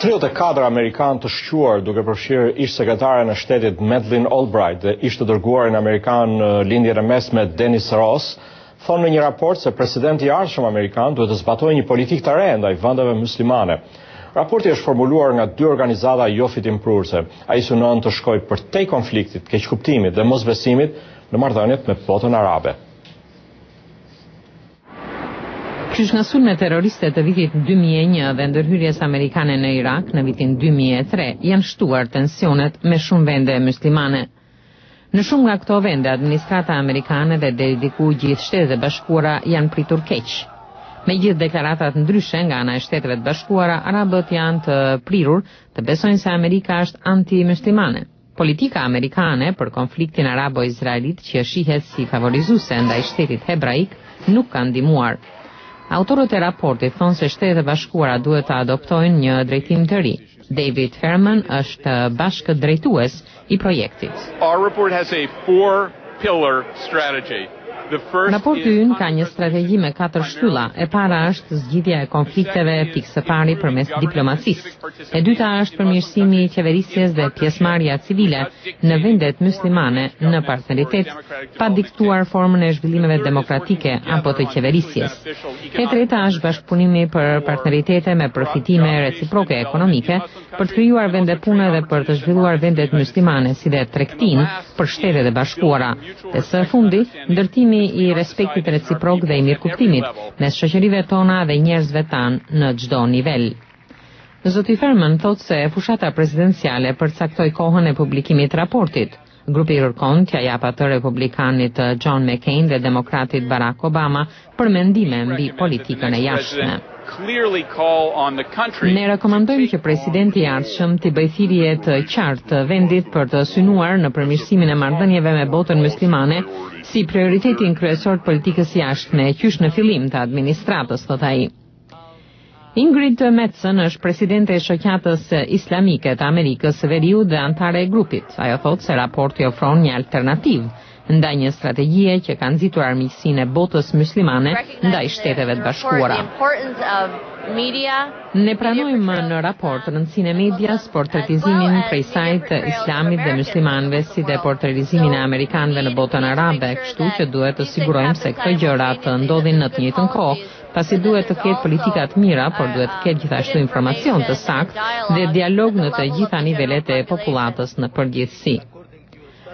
34 amerikanë të shquar, duke përfshirë ish sekretaren e shtetit Madeleine Albright dhe ish të dërguarin amerikan në lindjen e mesme Dennis Ross, thonë në një raport se presidenti i ardhshëm amerikan duhet të zbatojë një politikë të re ndaj vendeve muslimane. Raporti është formuluar nga dy organizata jo fitimprurse. Ai synon të shkojë përtej konfliktit, keqkuptimit dhe mosbesimit në marrëdhëniet me botën arabe. Qysh nga sulmet terroriste të vitit 2001 dhe ndërhyrjes amerikane në Irak në vitin 2003 janë shtuar tensionet me shumë vende muslimane. Në shumë nga këto vende, administrata amerikane dhe dediku gjithë Shtetet e Bashkuara janë pritur keq. Me gjithë deklaratat ndryshe nga ana e Shteteve të Bashkuara, arabët janë të prirur të besojnë se Amerika është anti-muslimane. Politika amerikane për konfliktin arabo-izraelit që shihet si favorizuese ndaj shtetit hebraik nuk ka ndihmuar. Autorët e raportit thonë se Shtetet e Bashkuara duhet të adoptojnë një drejtim të ri. David Fairman është bashkëdrejtues i projektit. Our report has a 4-pillar strategy. Raporti ynë ka një strategji me 4 shtylla. E para është zgjidhja e konflikteve pikë së pari përmes diplomacisë. E dyta është përmirësimi i qeverisjes dhe pjesëmarrja civile në vendet muslimane në partneritet, pa diktuar formën e zhvillimeve demokratike apo të qeverisjes. E treta është bashkëpunimi për partneritete me përfitime reciproke ekonomike për të krijuar vende pune dhe për të zhvilluar vendet muslimane si dhe tregtinë për Shtetet e Bashkuara. Dhe së fundi, ndërtimi i respektit reciprok dhe i mirëkuptimit mes shoqërive tona dhe njerëzve tanë në çdo nivel. Zoti Fairman thotë se fushata presidenciale përcaktoi kohën e publikimit të raportit. Grupi kërkon t'ia jap atë republikanit John McCain dhe demokratit Barack Obama për mendime mbi politikën e jashtme. Ne rekomandojmë që presidenti i ardhshëm të bëjë thirrje të qartë të vendit për të synuar në përmirësimin e marrëdhënieve me botën muslimane si prioritetin kryesor të politikës jashtme e qysh në fillim të administratës, thot ai. Ingrid Metzen është presidente e shoqatës islamike të Amerikës së Veriut dhe antare e grupit. Ajo thotë se raporti ofron një alternativë ndaj një strategjie që ka nxitur armiqsinë e botës muslimane ndaj Shteteve të Bashkuara. Ne pranojmë në raport rëndësinë e medias, portretizimin prej sajt të islamit dhe muslimanëve si dhe portretizimin e amerikanëve në botën arabe, kështu që duhet të sigurojmë se këto gjëra të ndodhin në të njëjtën kohë, pasi duhet të ketë politika të mira, por duhet të ketë gjithashtu informacion të saktë dhe dialog në të gjitha nivelet e popullatës në përgjithësi.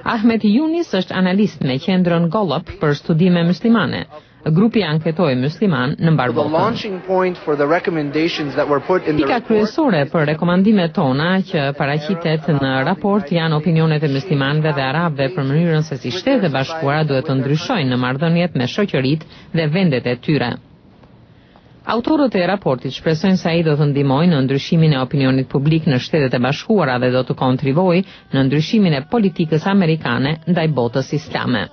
Ahmed Yunis është analist me qendrën Gallup për studime muslimane. Grupi anketoi musliman në mbar botën. Pika kryesore për rekomandimet tona që paraqitet në raport janë opinionet e muslimanëve dhe arabëve për mënyrën se si Shtetet e Bashkuara duhet të ndryshojnë në marrëdhëniet me shoqëritë dhe vendet e tyre. Autorët e raportit shpresojnë se ai do të ndihmojë në ndryshimin e opinionit publik në Shtetet e Bashkuara dhe do të kontribuojë në ndryshimin e politikës amerikane ndaj botës islame.